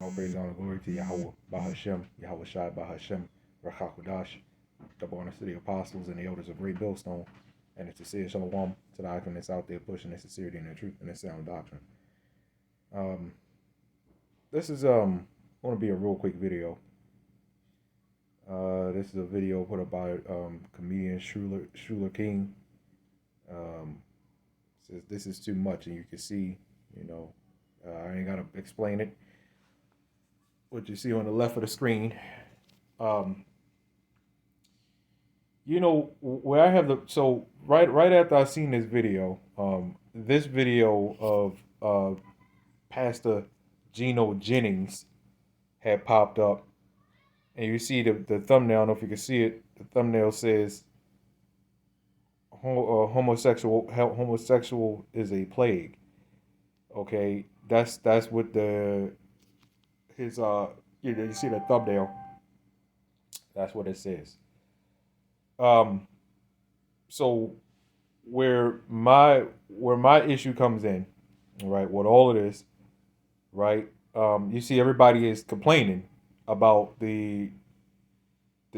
All praise, honor, glory to Yahawah, BAHASHAM, YAHAWASHI, BAHASHAM, Rachakodash, double honors to the apostles and the elders of Great Millstone, and it's to say Shalom to the icon that's out there pushing the sincerity and the truth and the sound doctrine. Um, this is going to be a real quick video. This is a video put up by comedian Shuler King. Says this is too much, and you can see, I ain't gotta explain it. What you see on the left of the screen, where I have right after I seen this video of Pastor Geno Jennings had popped up, and you see the thumbnail. I don't know if you can see it. The thumbnail says homosexual is a plague. Okay, that's what you see the thumbnail. That's what it says. So where my issue comes in, right, with all of this, right, you see everybody is complaining about the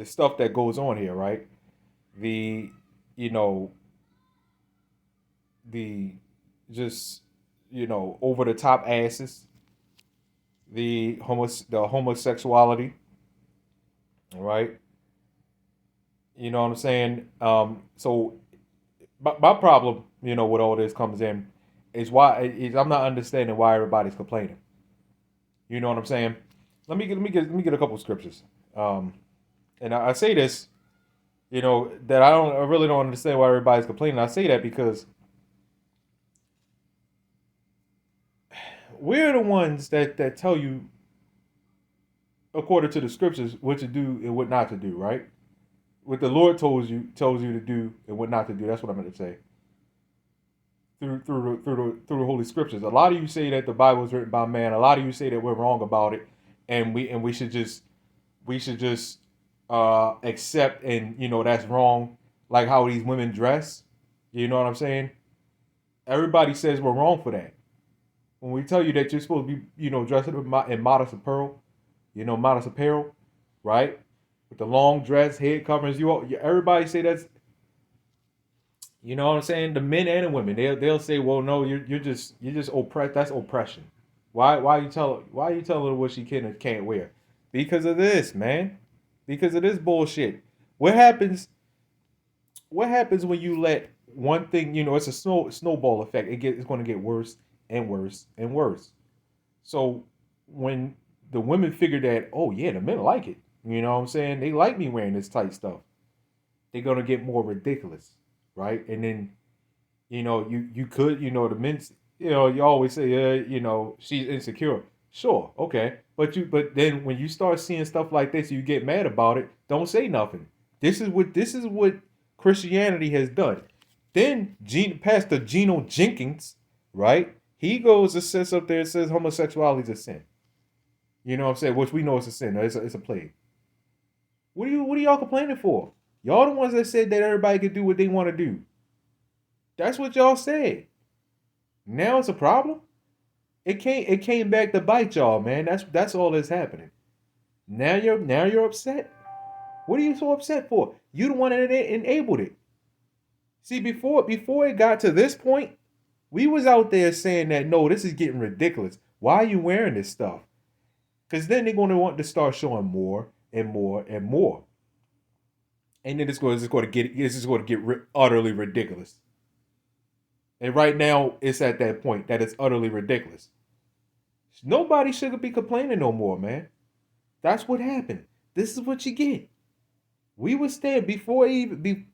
stuff that goes on here, right? The the just over the top asses, the homosexuality, right? You know what I'm saying? So my problem, with all this comes in is I'm not understanding why everybody's complaining. You know what I'm saying? Let me get a couple of scriptures. And I say this, that I really don't understand why everybody's complaining. I say that because we're the ones that tell you, according to the scriptures, what to do and what not to do, right? What the Lord tells you to do and what not to do. That's what I meant to say. Through the Holy Scriptures. A lot of you say that the Bible is written by man. A lot of you say that we're wrong about it, and we should just accept, and that's wrong. Like how these women dress. You know what I'm saying? Everybody says we're wrong for that. When we tell you that you're supposed to be, dressed in modest apparel, right? With the long dress, head coverings, everybody say that's, you know what I'm saying? The men and the women, they'll say, well, no, you're just oppressed. That's oppression. Why you telling her what she can and can't wear? Because of this, man. Because of this bullshit. What happens when you let one thing, it's a snowball effect. It's going to get worse and worse and worse. So when the women figure that, oh yeah, the men like it. You know what I'm saying? They like me wearing this tight stuff. They're gonna get more ridiculous, right? And then, you could, the men's, you always say, she's insecure. Sure, okay, but then when you start seeing stuff like this, you get mad about it. Don't say nothing. This is what Christianity has done. Then Pastor Geno Jenkins, right? He goes and sits up there and says homosexuality is a sin. You know what I'm saying? Which we know it's a sin. It's a plague. What are y'all complaining for? Y'all the ones that said that everybody could do what they want to do. That's what y'all said. Now it's a problem. It came back to bite y'all, man. That's all that's happening. Now you're upset. What are you so upset for? You the one that enabled it. See, before it got to this point, we was out there saying that no, this is getting ridiculous. Why are you wearing this stuff? Because then they're going to want to start showing more and more and more, and then it's going to get utterly ridiculous. And right now, it's at that point that it's utterly ridiculous. Nobody should be complaining no more, man. That's what happened. This is what you get. We were saying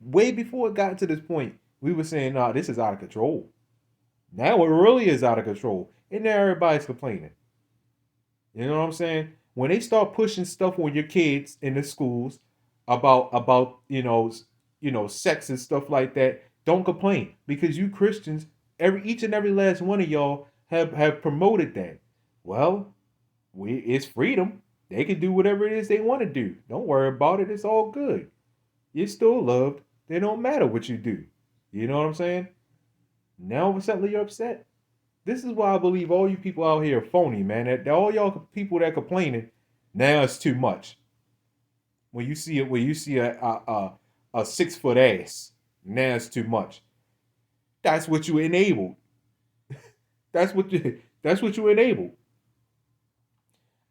way before it got to this point, we were saying, nah, this is out of control. Now it really is out of control, and now everybody's complaining. You know what I'm saying? When they start pushing stuff on your kids in the schools about sex and stuff like that, don't complain, because you Christians, each and every last one of y'all have promoted that. Well, it's freedom. They can do whatever it is they want to do. Don't worry about it. It's all good. You're still loved. It don't matter what you do. You know what I'm saying? Now suddenly you're upset. This is why I believe all you people out here are phony, man. That all y'all people that complaining, now it's too much. When you see it, when you see a 6 foot ass, now it's too much. That's what you enabled. That's what you enabled.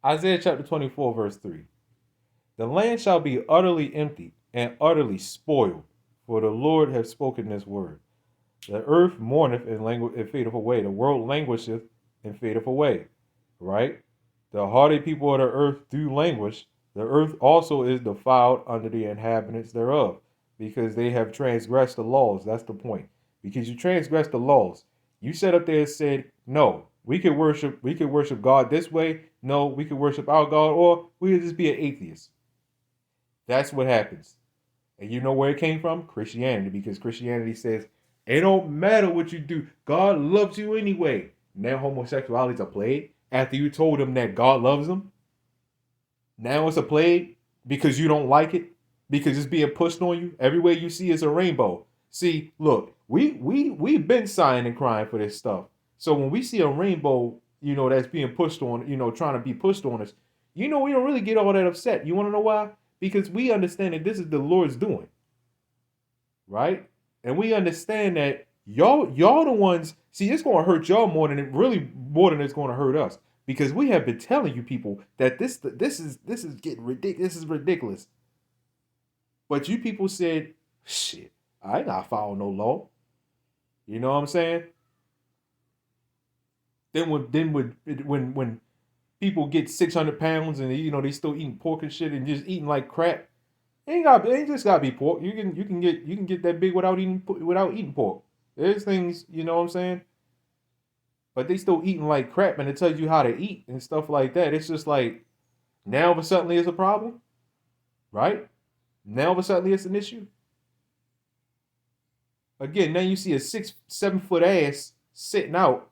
Isaiah chapter 24, verse 3. The land shall be utterly empty and utterly spoiled, for the Lord hath spoken this word. The earth mourneth and fadeth away. The world languisheth and fadeth away. Right? The hardy people of the earth do languish. The earth also is defiled under the inhabitants thereof, because they have transgressed the laws. That's the point. Because you transgressed the laws. You sat up there and said, no, we could worship God this way. No, we could worship our God, or we could just be an atheist. That's what happens. And you know where it came from? Christianity, because Christianity says, it don't matter what you do. God loves you anyway. Now homosexuality is a plague. After you told them that God loves them, now it's a plague because you don't like it, because it's being pushed on you. Everywhere you see is a rainbow. See, look, we've been sighing and crying for this stuff. So when we see a rainbow, that's being pushed on, trying to be pushed on us, we don't really get all that upset. You want to know why? Because we understand that this is the Lord's doing, right? And we understand that y'all the ones. See, it's going to hurt y'all more than it's going to hurt us, because we have been telling you people that this is getting ridiculous. This is ridiculous. But you people said, shit, I ain't gotta follow no law. You know what I'm saying? Then when people get 600 pounds and they still eating pork and shit and just eating like crap, it ain't just gotta be pork. You can get that big without eating pork. There's things, you know what I'm saying? But they still eating like crap, and it tells you how to eat and stuff like that. It's just like, now of a sudden it's a problem, right? Now of a sudden it's an issue. Again, now you see a 6-7 foot ass sitting out,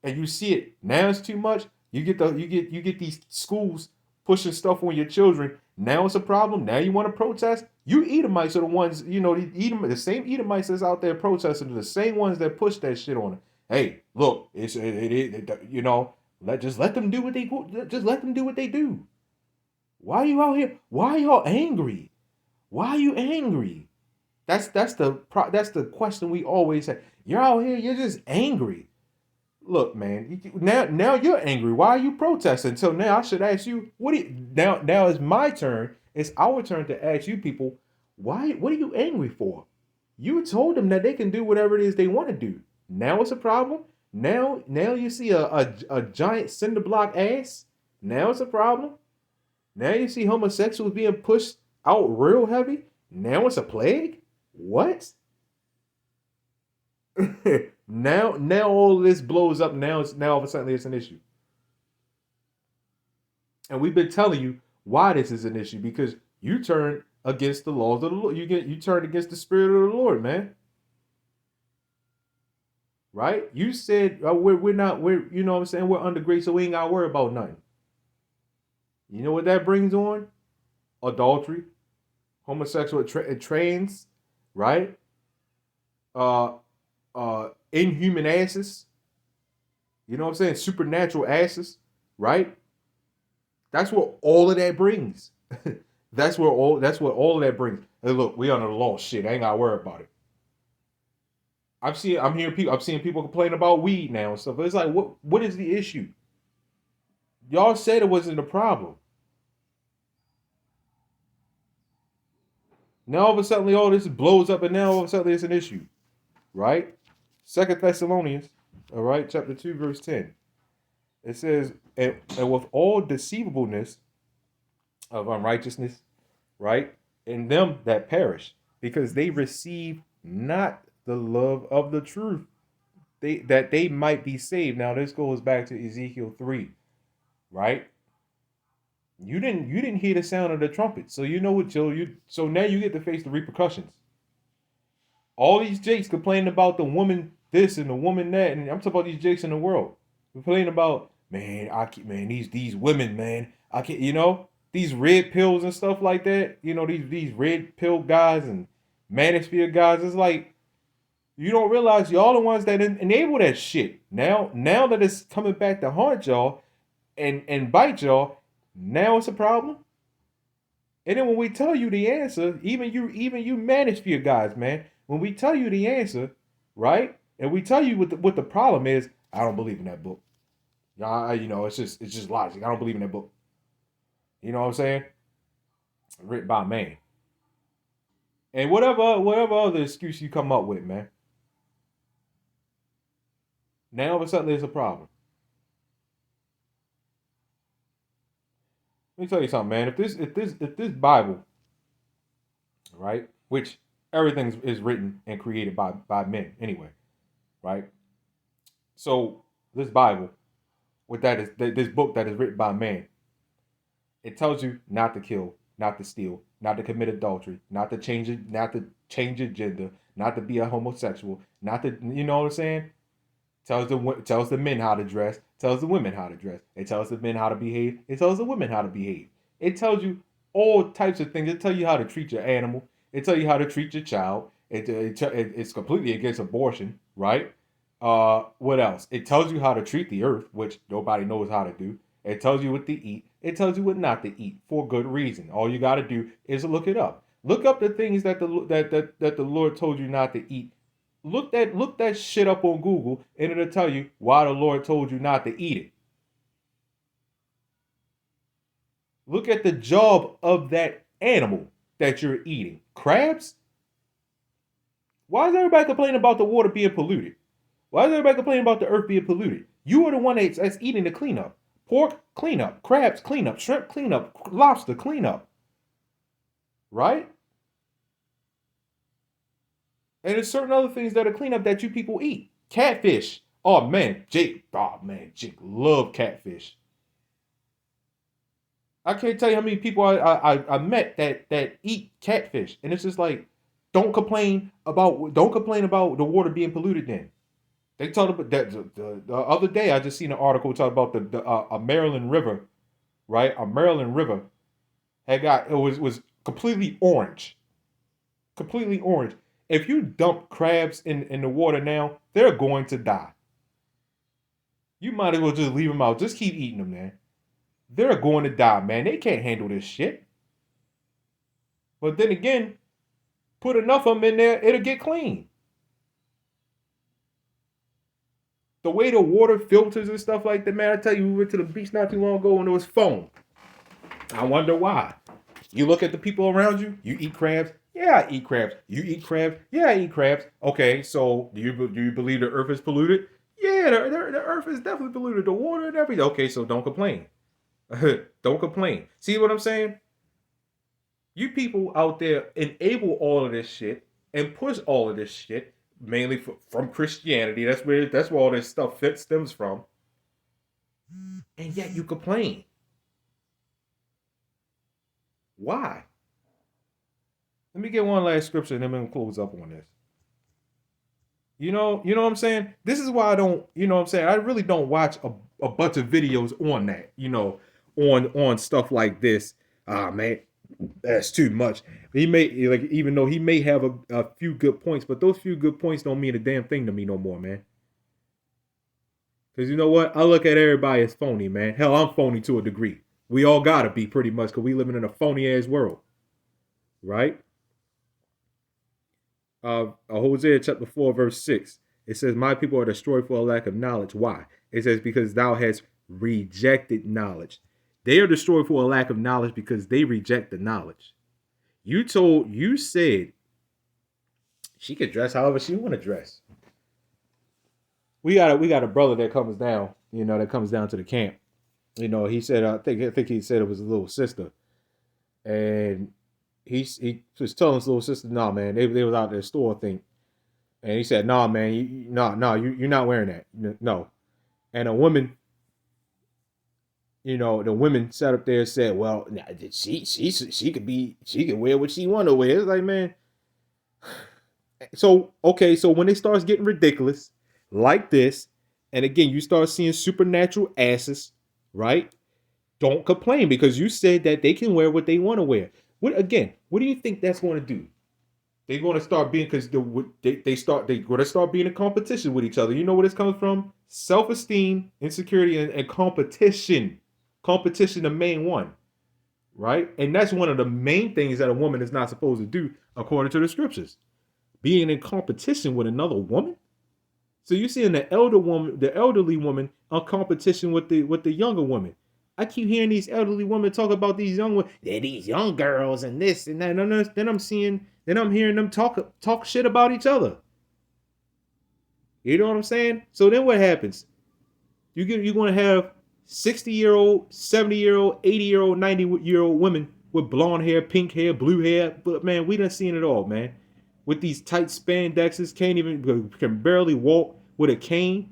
and you see it. Now it's too much. You get these schools pushing stuff on your children. Now it's a problem. Now you want to protest. You Edomites are the ones, the same Edomites that's out there protesting are the same ones that push that shit on it. Hey, look, just let them do what they do. Just let them do what they do. Why are you out here? Why are y'all angry? Why are you angry? That's the question we always say. You're out here. You're just angry. Look, man. Now you're angry. Why are you protesting? So now I should ask you. Now it's my turn. It's our turn to ask you people. Why? What are you angry for? You told them that they can do whatever it is they want to do. Now it's a problem. Now you see a giant cinder block ass. Now it's a problem. Now you see homosexuals being pushed out real heavy. Now it's a plague. What? now all this blows up. Now all of a sudden it's an issue. And we've been telling you why this is an issue, because you turn against the laws of the Lord. You turn against the Spirit of the Lord, man. Right? You said we're not, you know what I'm saying, we're under grace, so we ain't gotta worry about nothing. You know what that brings on? Adultery, homosexual, trans, right? Inhuman asses. You know what I'm saying? Supernatural asses, right? That's what all of that brings. That's what all of that brings. Hey, look, we under the law. Shit, I ain't gotta worry about it. I'm seeing people complain about weed now and stuff. It's like, what is the issue? Y'all said it wasn't a problem. Now all of a sudden all this blows up, and now all of a sudden it's an issue, right? 2 Thessalonians, all right, chapter 2, verse 10. It says, and with all deceivableness of unrighteousness, right, in them that perish, because they receive not the love of the truth, that they might be saved. Now this goes back to Ezekiel 3, right? You didn't hear the sound of the trumpet, so you know what, Joe. So now you get to face the repercussions. All these jakes complaining about the woman this and the woman that, and I'm talking about these jakes in the world complaining about, man, these women, man, I can't, these red pills and stuff like that. These red pill guys and manosphere guys. It's like, You don't realize y'all the ones that enable that shit. Now that it's coming back to haunt y'all and bite y'all, now it's a problem. And then when we tell you the answer, even you manage for your guys, man. When we tell you the answer, right? And we tell you what the problem is, I don't believe in that book. It's just logic. I don't believe in that book. You know what I'm saying? Written by a man. And whatever other excuse you come up with, man. Now all of a sudden there's a problem. Let me tell you something, man. If this Bible, right, which everything is written and created by men anyway, right? So this Bible, with that is this book that is written by man, it tells you not to kill, not to steal, not to commit adultery, not to change your gender, not to be a homosexual, not to, you know what I'm saying? Tells the men how to dress, tells the women how to dress. It tells the men how to behave. It tells the women how to behave. It tells you all types of things. It tells you how to treat your animal. It tells you how to treat your child. It's completely against abortion, right? What else? It tells you how to treat the earth, which nobody knows how to do. It tells you what to eat. It tells you what not to eat for good reason. All you got to do is look it up. Look up the things that the Lord told you not to eat. Look that shit up on Google, and it'll tell you why the Lord told you not to eat it. Look at the job of that animal that you're eating. Crabs? Why is everybody complaining about the water being polluted? Why is everybody complaining about the earth being polluted? You are the one that's eating the cleanup. Pork, cleanup. Crabs, cleanup. Shrimp, cleanup. Lobster, cleanup. Right? And there's certain other things that are cleanup that you people eat. Catfish. Oh man, Jake love catfish. I can't tell you how many people I met that eat catfish, and it's just like, don't complain about the water being polluted. Then they talked about that the other day. I just seen an article talking about a Maryland river, right? A Maryland river was completely orange. If you dump crabs in the water now, they're going to die. You might as well just leave them out. Just keep eating them, man. They're going to die, man. They can't handle this shit. But then again, put enough of them in there, it'll get clean. The way the water filters and stuff like that, man, I tell you, we went to the beach not too long ago and it was foam. I wonder why. You look at the people around you, you eat crabs. Yeah, I eat crabs. You eat crabs? Yeah, I eat crabs. Okay, so do you believe the earth is polluted? Yeah, the earth is definitely polluted. The water and everything. Okay, so don't complain. Don't complain. See what I'm saying? You people out there enable all of this shit and push all of this shit mainly from Christianity. That's where all this stuff stems from. And yet you complain. Why? Let me get one last scripture and then we'll close up on this. You know what I'm saying? This is why I don't, you know what I'm saying? I really don't watch a bunch of videos on that, on stuff like this. Ah, man, that's too much. He may, like, even though he may have a few good points, but those few good points don't mean a damn thing to me no more, man. Because you know what? I look at everybody as phony, man. Hell, I'm phony to a degree. We all gotta be pretty much because we living in a phony ass world, right? Hosea chapter 4 verse 6. It says, "My people are destroyed for a lack of knowledge." Why? It says, "Because thou hast rejected knowledge." They are destroyed for a lack of knowledge because they reject the knowledge. You said she could dress however she want to dress. We got a brother that comes down, that comes down to the camp. He said, I think he said it was a little sister, and he was telling his little sister, "Nah, man, they was out at the store thing," and he said, "Nah, man, you're not wearing that, no." And a woman, the women sat up there and said, "Well, she could wear what she want to wear." It's like, man. So okay, so when it starts getting ridiculous like this, and again you start seeing supernatural asses, right? Don't complain because you said that they can wear what they want to wear. What do you think that's going to do? They're going to start being because they're going to start being in competition with each other. You know where this comes from? Self-esteem, insecurity, and competition. Competition, the main one, right? And that's one of the main things that a woman is not supposed to do according to the scriptures. Being in competition with another woman. So you see in the elderly woman, a competition with the younger woman. I keep hearing these elderly women talk about these young women. They're these young girls and this and that. And then I'm hearing them talk shit about each other. You know what I'm saying? So then what happens? You're gonna have 60-year-old, 70-year-old, 80-year-old, 90-year-old women with blonde hair, pink hair, blue hair. But man, we done seen it all, man. With these tight spandexes, can barely walk with a cane.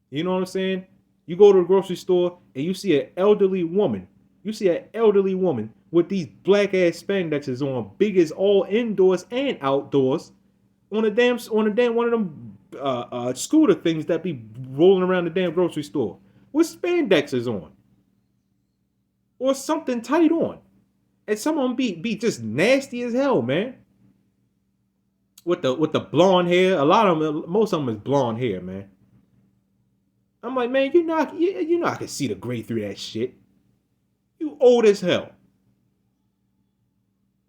You know what I'm saying? You go to the grocery store and you see an elderly woman. You see an elderly woman with these black ass spandexes on, big as all indoors and outdoors, on a damn one of them scooter things that be rolling around the damn grocery store with spandexes on or something tight on, and some of them be just nasty as hell, man. With the blonde hair, most of them is blonde hair, man. I'm like, man, you not can see the gray through that shit. You old as hell.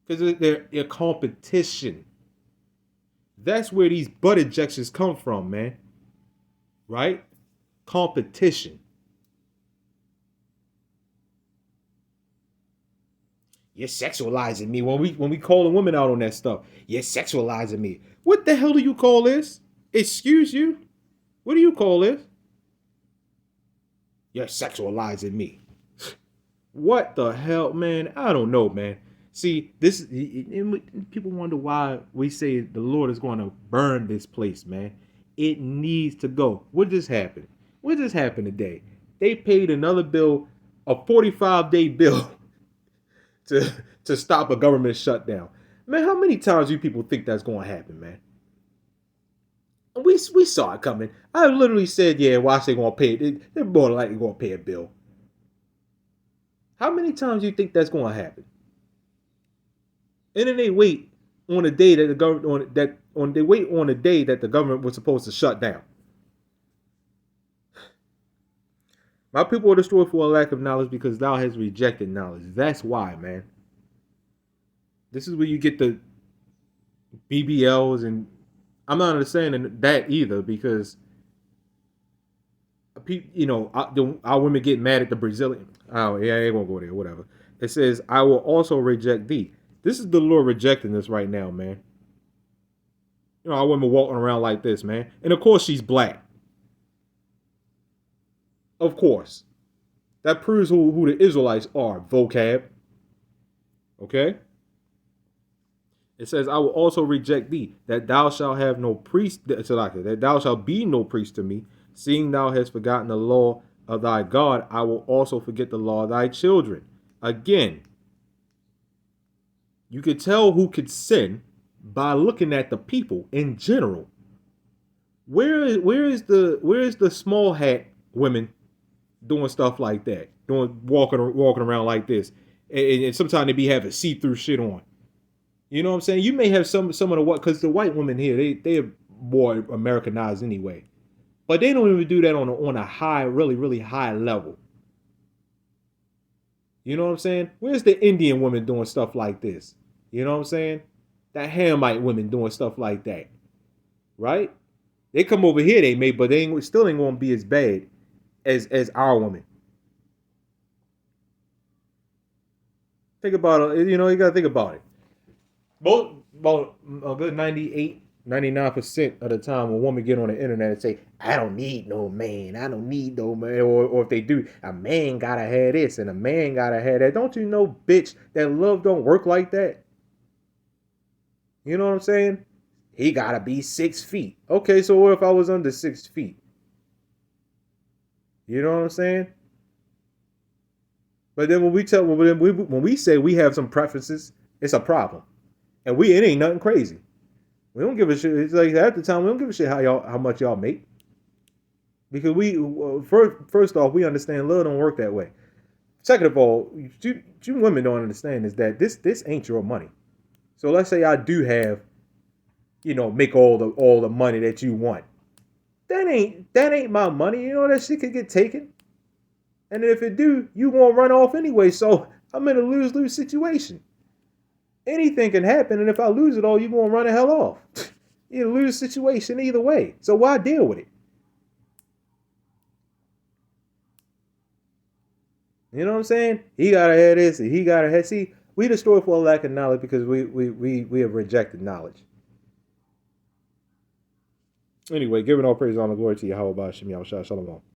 Because they're competition. That's where these butt injections come from, man. Right? Competition. You're sexualizing me when we call a woman out on that stuff. You're sexualizing me. What the hell do you call this? Excuse you? What do you call this? You're sexualizing me. What the hell, man? I don't know, man. See, people wonder why we say the Lord is going to burn this place, man. It needs to go. What just happened? What just happened today? They paid another bill, a 45-day bill, to stop a government shutdown. Man, how many times do you people think that's going to happen, man? We saw it coming. I literally said, yeah, watch, they're going to pay it. They're more likely going to pay a bill. How many times do you think that's going to happen? And then they wait on the day that the government on the day that the government was supposed to shut down. My people are destroyed for a lack of knowledge because thou hast rejected knowledge. That's why, man. This is where you get the BBLs, and I'm not understanding that either because, our women get mad at the Brazilian. Oh, yeah, they won't go there, whatever. It says, I will also reject thee. This is the Lord rejecting this right now, man. Our women walking around like this, man. And of course she's black. Of course. That proves who the Israelites are, vocab. Okay? It says, I will also reject thee, that thou shalt have no priest, that thou shalt be no priest to me, seeing thou hast forgotten the law of thy God, I will also forget the law of thy children. Again, you could tell who could sin by looking at the people in general. Where is the small hat women doing stuff like that, walking around like this, and sometimes they be having see-through shit on. You know what I'm saying? You may have some of the what, because the white women here they're more Americanized anyway, but they don't even do that on a high, really high level. You know what I'm saying? Where's the Indian women doing stuff like this? You know what I'm saying? That Hamite women doing stuff like that, right? They come over here, they may, but they still ain't gonna be as bad as our women. Think about it. You gotta think about it. About a good 98, 99% of the time, a woman get on the internet and say, I don't need no man. I don't need no man. Or if they do, a man gotta have this and a man gotta have that. Don't you know, bitch, that love don't work like that? You know what I'm saying? He gotta be 6 feet. Okay, so what if I was under 6 feet? You know what I'm saying? But then when we say we have some preferences, it's a problem. And it ain't nothing crazy. We don't give a shit. It's like at the time we don't give a shit how much y'all make. Because first off, we understand love don't work that way. Second of all, you women don't understand is that this ain't your money. So let's say I do have make all the money that you want. That ain't my money. You know that shit could get taken. And if it do, you gonna run off anyway. So I'm in a lose-lose situation. Anything can happen, and if I lose it all, you gonna run the hell off. You lose situation either way. So why deal with it? You know what I'm saying? He gotta have this, and he gotta have. See, we destroy for a lack of knowledge because we have rejected knowledge. Anyway, giving all praise, honor, glory to Yahawah, BAHASHAM, YAHAWASHI, Shalom.